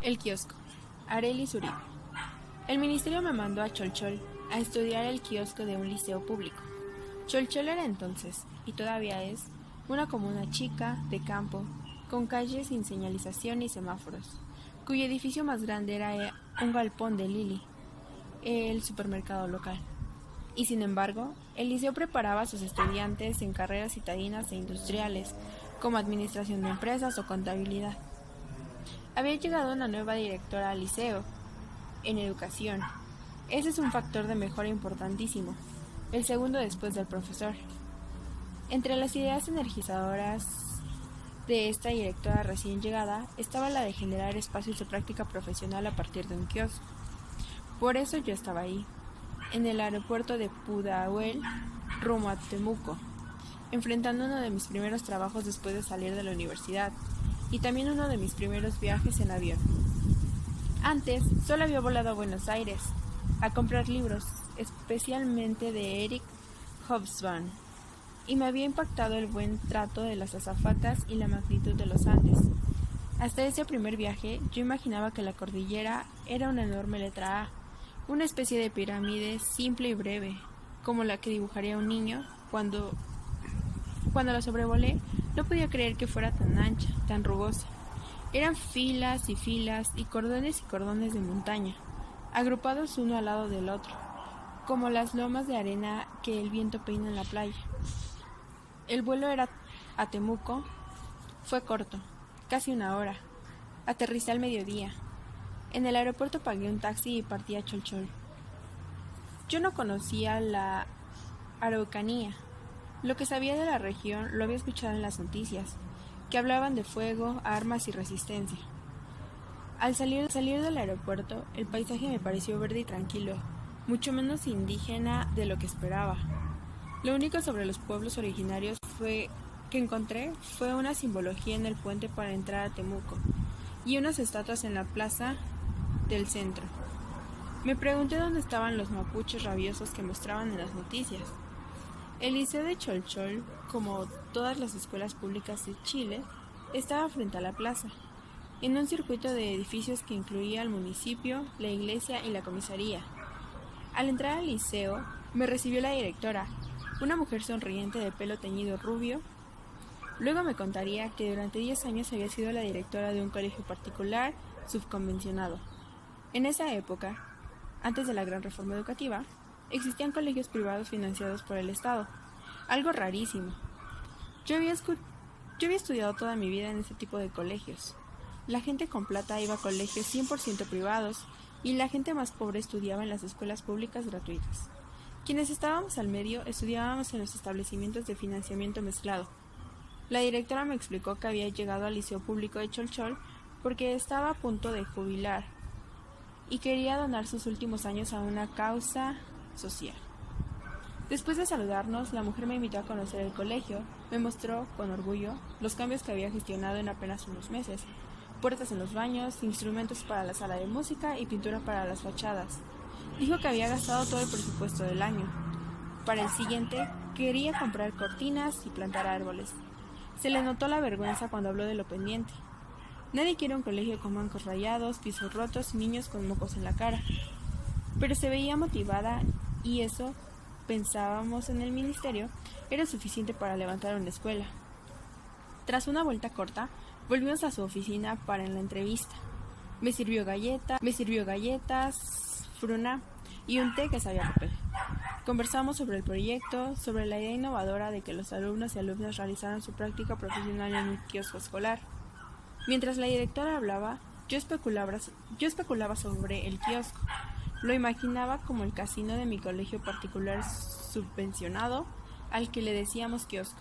El kiosco. Arelis Uribe. El ministerio me mandó a Cholchol a estudiar el kiosco de un liceo público. Cholchol era entonces, y todavía es, una comuna chica, de campo, con calles sin señalización ni semáforos, cuyo edificio más grande era un galpón de Lili, el supermercado local. Y sin embargo, el liceo preparaba a sus estudiantes en carreras citadinas e industriales, como administración de empresas o contabilidad. Había llegado una nueva directora al liceo, en educación. Ese es un factor de mejora importantísimo, el segundo después del profesor. Entre las ideas energizadoras de esta directora recién llegada estaba la de generar espacios de práctica profesional a partir de un kiosco. Por eso yo estaba ahí, en el aeropuerto de Pudahuel, rumbo a Temuco, enfrentando uno de mis primeros trabajos después de salir de la universidad, y también uno de mis primeros viajes en avión. Antes, solo había volado a Buenos Aires, a comprar libros, especialmente de Eric Hobsbawm, y me había impactado el buen trato de las azafatas y la magnitud de los Andes. Hasta ese primer viaje, yo imaginaba que la cordillera era una enorme letra A, una especie de pirámide simple y breve, como la que dibujaría un niño. Cuando la sobrevolé, no podía creer que fuera tan ancha, tan rugosa. Eran filas y cordones de montaña, agrupados uno al lado del otro, como las lomas de arena que el viento peina en la playa. El vuelo a Temuco fue corto, casi una hora. Aterricé al mediodía. En el aeropuerto pagué un taxi y partí a Cholchol. Yo no conocía la Araucanía. Lo que sabía de la región lo había escuchado en las noticias, que hablaban de fuego, armas y resistencia. Al salir del aeropuerto, el paisaje me pareció verde y tranquilo, mucho menos indígena de lo que esperaba. Lo único sobre los pueblos originarios que encontré fue una simbología en el puente para entrar a Temuco y unas estatuas en la plaza del centro. Me pregunté dónde estaban los mapuches rabiosos que mostraban en las noticias. El liceo de Cholchol, como todas las escuelas públicas de Chile, estaba frente a la plaza, en un circuito de edificios que incluía el municipio, la iglesia y la comisaría. Al entrar al liceo, me recibió la directora, una mujer sonriente de pelo teñido rubio. Luego me contaría que durante 10 años había sido la directora de un colegio particular subconvencionado. En esa época, antes de la gran reforma educativa, existían colegios privados financiados por el Estado, algo rarísimo. Yo había estudiado toda mi vida en ese tipo de colegios. La gente con plata iba a colegios 100% privados y la gente más pobre estudiaba en las escuelas públicas gratuitas. Quienes estábamos al medio estudiábamos en los establecimientos de financiamiento mezclado. La directora me explicó que había llegado al liceo público de Cholchol porque estaba a punto de jubilar y quería donar sus últimos años a una causa social. Después de saludarnos, la mujer me invitó a conocer el colegio. Me mostró, con orgullo, los cambios que había gestionado en apenas unos meses: puertas en los baños, instrumentos para la sala de música y pintura para las fachadas. Dijo que había gastado todo el presupuesto del año. Para el siguiente, quería comprar cortinas y plantar árboles. Se le notó la vergüenza cuando habló de lo pendiente. Nadie quiere un colegio con bancos rayados, pisos rotos y niños con mocos en la cara. Pero se veía motivada y eso, pensábamos en el ministerio, era suficiente para levantar una escuela. Tras una vuelta corta, volvimos a su oficina para la entrevista. Me sirvió galletas, fruna y un té que sabía a papel. Conversamos sobre el proyecto, sobre la idea innovadora de que los alumnos y alumnas realizaran su práctica profesional en un kiosco escolar. Mientras la directora hablaba, yo especulaba sobre el kiosco. Lo imaginaba como el casino de mi colegio particular subvencionado, al que le decíamos kiosco.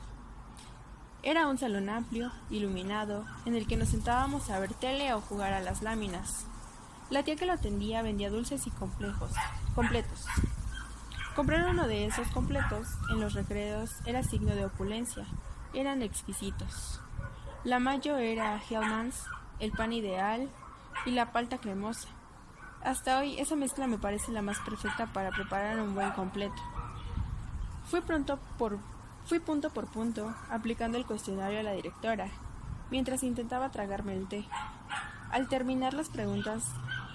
Era un salón amplio, iluminado, en el que nos sentábamos a ver tele o jugar a las láminas. La tía que lo atendía vendía dulces y completos. Comprar uno de esos completos en los recreos era signo de opulencia. Eran exquisitos. La mayo era Hellmann's, el pan ideal y la palta cremosa. Hasta hoy esa mezcla me parece la más perfecta para preparar un buen completo. Fui punto por punto aplicando el cuestionario a la directora, mientras intentaba tragarme el té. Al terminar las preguntas,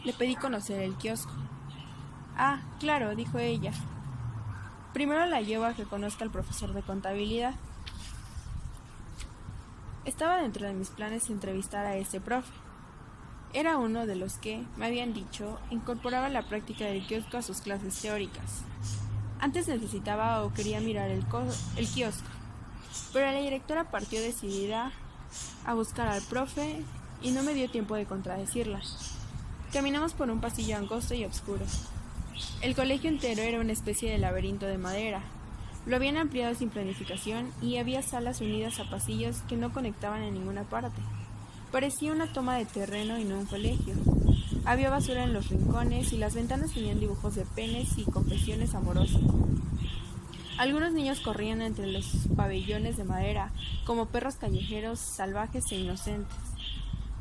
le pedí conocer el kiosco. Ah, claro, dijo ella. Primero la llevo a que conozca al profesor de contabilidad. Estaba dentro de mis planes entrevistar a ese profe. Era uno de los que, me habían dicho, incorporaba la práctica del kiosco a sus clases teóricas. Antes necesitaba o quería mirar el kiosco, pero la directora partió decidida a buscar al profe y no me dio tiempo de contradecirla. Caminamos por un pasillo angosto y oscuro. El colegio entero era una especie de laberinto de madera. Lo habían ampliado sin planificación y había salas unidas a pasillos que no conectaban en ninguna parte. Parecía una toma de terreno y no un colegio. Había basura en los rincones y las ventanas tenían dibujos de penes y confesiones amorosas. Algunos niños corrían entre los pabellones de madera, como perros callejeros salvajes e inocentes.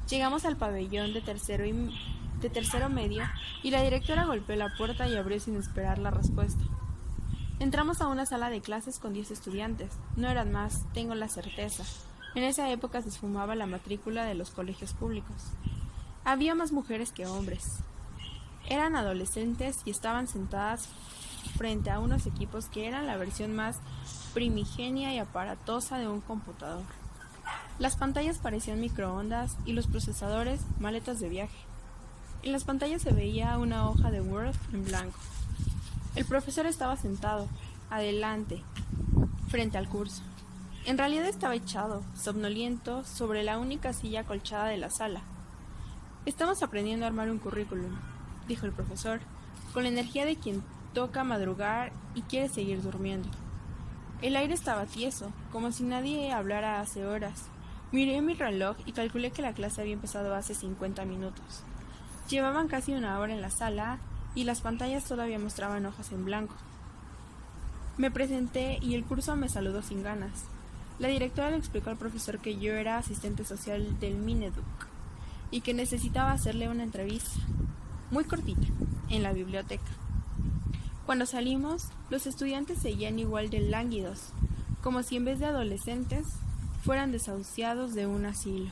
Llegamos al pabellón de tercero medio y la directora golpeó la puerta y abrió sin esperar la respuesta. Entramos a una sala de clases con 10 estudiantes. No eran más, tengo la certeza. En esa época se esfumaba la matrícula de los colegios públicos. Había más mujeres que hombres. Eran adolescentes y estaban sentadas frente a unos equipos que eran la versión más primigenia y aparatosa de un computador. Las pantallas parecían microondas y los procesadores maletas de viaje. En las pantallas se veía una hoja de Word en blanco. El profesor estaba sentado, adelante, frente al curso. En realidad estaba echado, somnoliento, sobre la única silla acolchada de la sala. Estamos aprendiendo a armar un currículum, dijo el profesor, con la energía de quien toca madrugar y quiere seguir durmiendo. El aire estaba tieso, como si nadie hablara hace horas. Miré mi reloj y calculé que la clase había empezado hace 50 minutos. Llevaban casi una hora en la sala y las pantallas todavía mostraban hojas en blanco. Me presenté y el curso me saludó sin ganas. La directora le explicó al profesor que yo era asistente social del Mineduc y que necesitaba hacerle una entrevista, muy cortita, en la biblioteca. Cuando salimos, los estudiantes seguían igual de lánguidos, como si en vez de adolescentes fueran desahuciados de un asilo.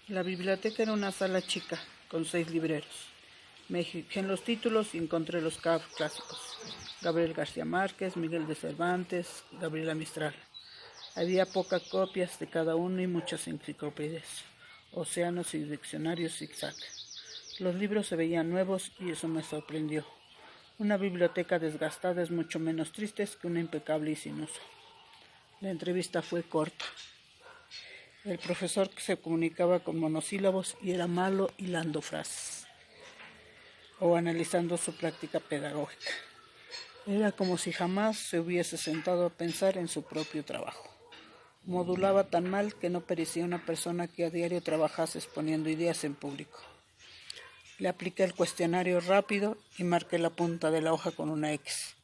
La biblioteca era una sala chica, con 6 libreros. Me fijé en los títulos y encontré los clásicos. Gabriel García Márquez, Miguel de Cervantes, Gabriela Mistral. Había pocas copias de cada uno y muchas enciclopedias, océanos y diccionarios zigzag. Los libros se veían nuevos y eso me sorprendió. Una biblioteca desgastada es mucho menos triste que una impecable y sin uso. La entrevista fue corta. El profesor se comunicaba con monosílabos y era malo hilando frases o analizando su práctica pedagógica. Era como si jamás se hubiese sentado a pensar en su propio trabajo. Modulaba tan mal que no parecía una persona que a diario trabajase exponiendo ideas en público. Le apliqué el cuestionario rápido y marqué la punta de la hoja con una X,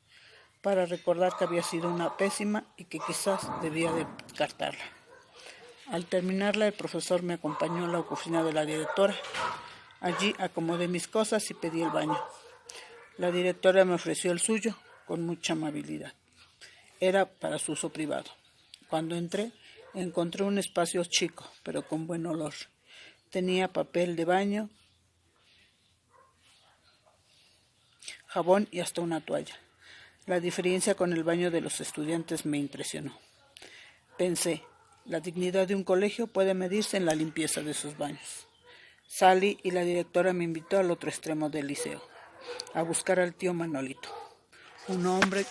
para recordar que había sido una pésima y que quizás debía descartarla. Al terminarla, el profesor me acompañó a la oficina de la directora. Allí acomodé mis cosas y pedí el baño. La directora me ofreció el suyo con mucha amabilidad. Era para su uso privado. Cuando entré, encontré un espacio chico, pero con buen olor. Tenía papel de baño, jabón y hasta una toalla. La diferencia con el baño de los estudiantes me impresionó. Pensé, la dignidad de un colegio puede medirse en la limpieza de sus baños. Salí y la directora me invitó al otro extremo del liceo, a buscar al tío Manolito, un hombre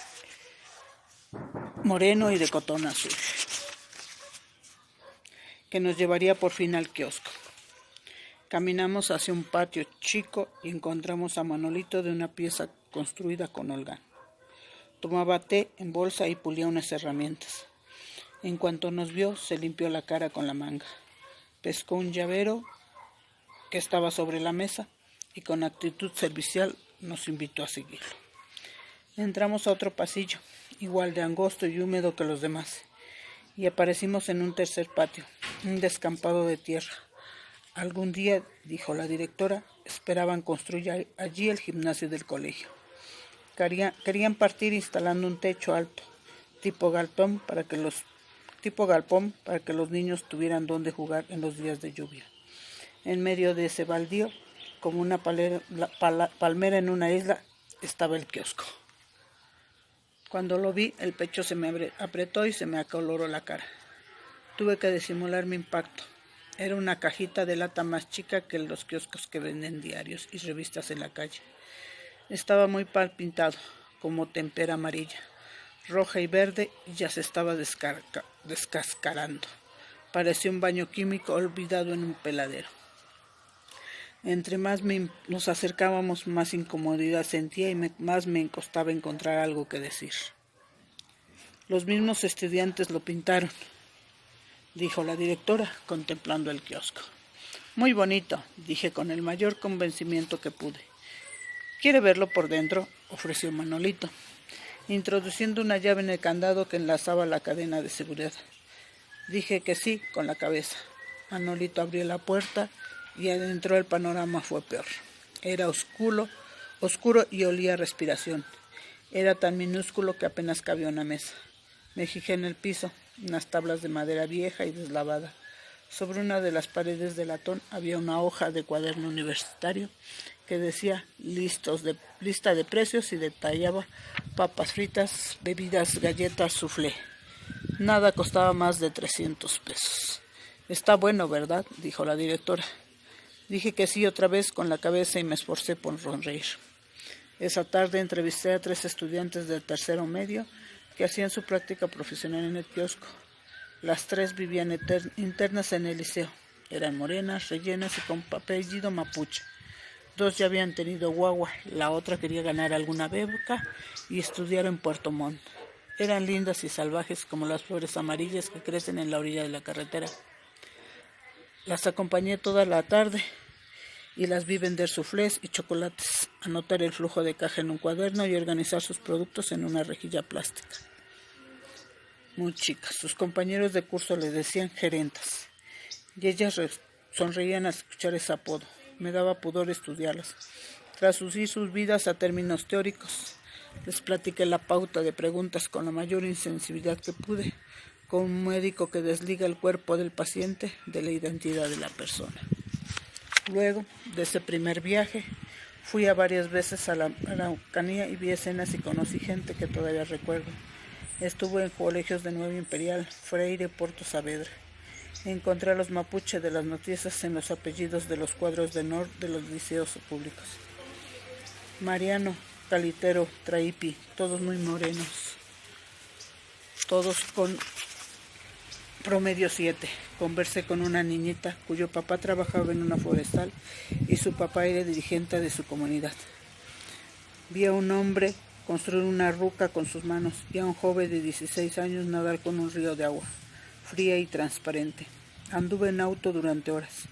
moreno y de cotón azul, que nos llevaría por fin al kiosco. Caminamos hacia un patio chico y encontramos a Manolito de una pieza construida con holgán. Tomaba té en bolsa y pulía unas herramientas. En cuanto nos vio, se limpió la cara con la manga. Pescó un llavero que estaba sobre la mesa y con actitud servicial nos invitó a seguirlo. Entramos a otro pasillo, igual de angosto y húmedo que los demás, y aparecimos en un tercer patio, un descampado de tierra. Algún día, dijo la directora, esperaban construir allí el gimnasio del colegio. Querían partir instalando un techo alto, tipo galpón, para que los tipo galpón para que los niños tuvieran donde jugar en los días de lluvia. En medio de ese baldío, como una palmera en una isla, estaba el kiosco. Cuando lo vi, el pecho se me apretó y se me acoloró la cara. Tuve que disimular mi impacto. Era una cajita de lata más chica que los kioscos que venden diarios y revistas en la calle. Estaba muy mal pintado, como tempera amarilla, roja y verde, y ya se estaba descascarando. Parecía un baño químico olvidado en un peladero. Entre más nos acercábamos, más incomodidad sentía y más me costaba encontrar algo que decir. Los mismos estudiantes lo pintaron, dijo la directora, contemplando el kiosco. Muy bonito, dije con el mayor convencimiento que pude. ¿Quiere verlo por dentro?, ofreció Manolito, introduciendo una llave en el candado que enlazaba la cadena de seguridad. Dije que sí con la cabeza. Manolito abrió la puerta y adentro el panorama fue peor. Era oscuro y olía a respiración. Era tan minúsculo que apenas cabía una mesa. Me fijé en el piso, unas tablas de madera vieja y deslavada. Sobre una de las paredes de latón había una hoja de cuaderno universitario que decía lista de precios y detallaba papas fritas, bebidas, galletas, soufflé. Nada costaba más de 300 pesos. Está bueno, ¿verdad?, dijo la directora. Dije que sí otra vez con la cabeza y me esforcé por sonreír. Esa tarde entrevisté a 3 estudiantes del tercero medio que hacían su práctica profesional en el kiosco. Las 3 vivían internas en el liceo. Eran morenas, rellenas y con apellido mapuche. 2 ya habían tenido guagua, la otra quería ganar alguna beca y estudiar en Puerto Montt. Eran lindas y salvajes como las flores amarillas que crecen en la orilla de la carretera. Las acompañé toda la tarde y las vi vender soufflés y chocolates, anotar el flujo de caja en un cuaderno y organizar sus productos en una rejilla plástica. Muy chicas, sus compañeros de curso les decían gerentas, y ellas sonreían al escuchar ese apodo. Me daba pudor estudiarlas. Traducir sus vidas a términos teóricos, les platiqué la pauta de preguntas con la mayor insensibilidad que pude, con un médico que desliga el cuerpo del paciente de la identidad de la persona. Luego de ese primer viaje, fui a varias veces a la Araucanía y vi escenas y conocí gente que todavía recuerdo. Estuve en colegios de Nueva Imperial, Freire, Porto Saavedra. Encontré a los mapuche de las noticias en los apellidos de los cuadros de honor de los liceos públicos. Mariano, Calitero, Traipi, todos muy morenos, todos con promedio 7. Conversé con una niñita cuyo papá trabajaba en una forestal y su papá era dirigente de su comunidad. Vi a un hombre construir una ruca con sus manos y a un joven de 16 años nadar con un río de agua, fría y transparente. Anduve en auto durante horas,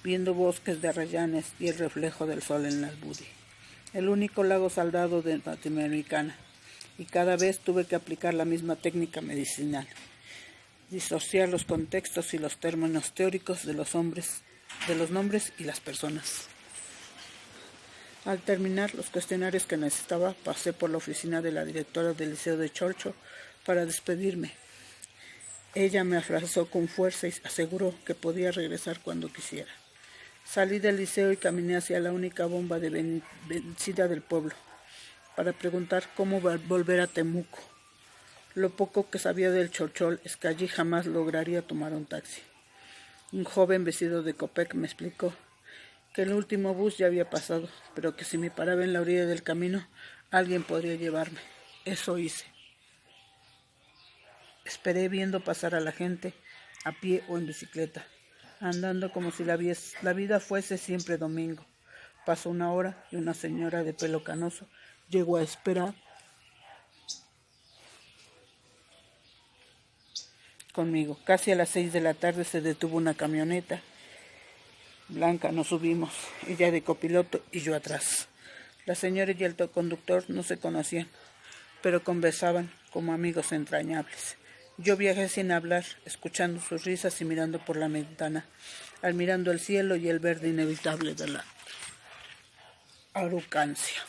viendo bosques de arrayanes y el reflejo del sol en las Budi, el único lago salado de Latinoamericana, y cada vez tuve que aplicar la misma técnica medicinal, disociar los contextos y los términos teóricos de los nombres y las personas. Al terminar los cuestionarios que necesitaba, pasé por la oficina de la directora del Liceo de Cholcho para despedirme. Ella me abrazó con fuerza y aseguró que podía regresar cuando quisiera. Salí del liceo y caminé hacia la única bomba de benzina del pueblo para preguntar cómo volver a Temuco. Lo poco que sabía del Cholchol es que allí jamás lograría tomar un taxi. Un joven vestido de Copec me explicó que el último bus ya había pasado, pero que si me paraba en la orilla del camino, alguien podría llevarme. Eso hice. Esperé viendo pasar a la gente, a pie o en bicicleta, andando como si la vida fuese siempre domingo. Pasó una hora y una señora de pelo canoso llegó a esperar conmigo. Casi a las 6 de la tarde se detuvo una camioneta blanca, nos subimos, ella de copiloto y yo atrás. La señora y el conductor no se conocían, pero conversaban como amigos entrañables. Yo viajé sin hablar, escuchando sus risas y mirando por la ventana, admirando el cielo y el verde inevitable de la Araucancia.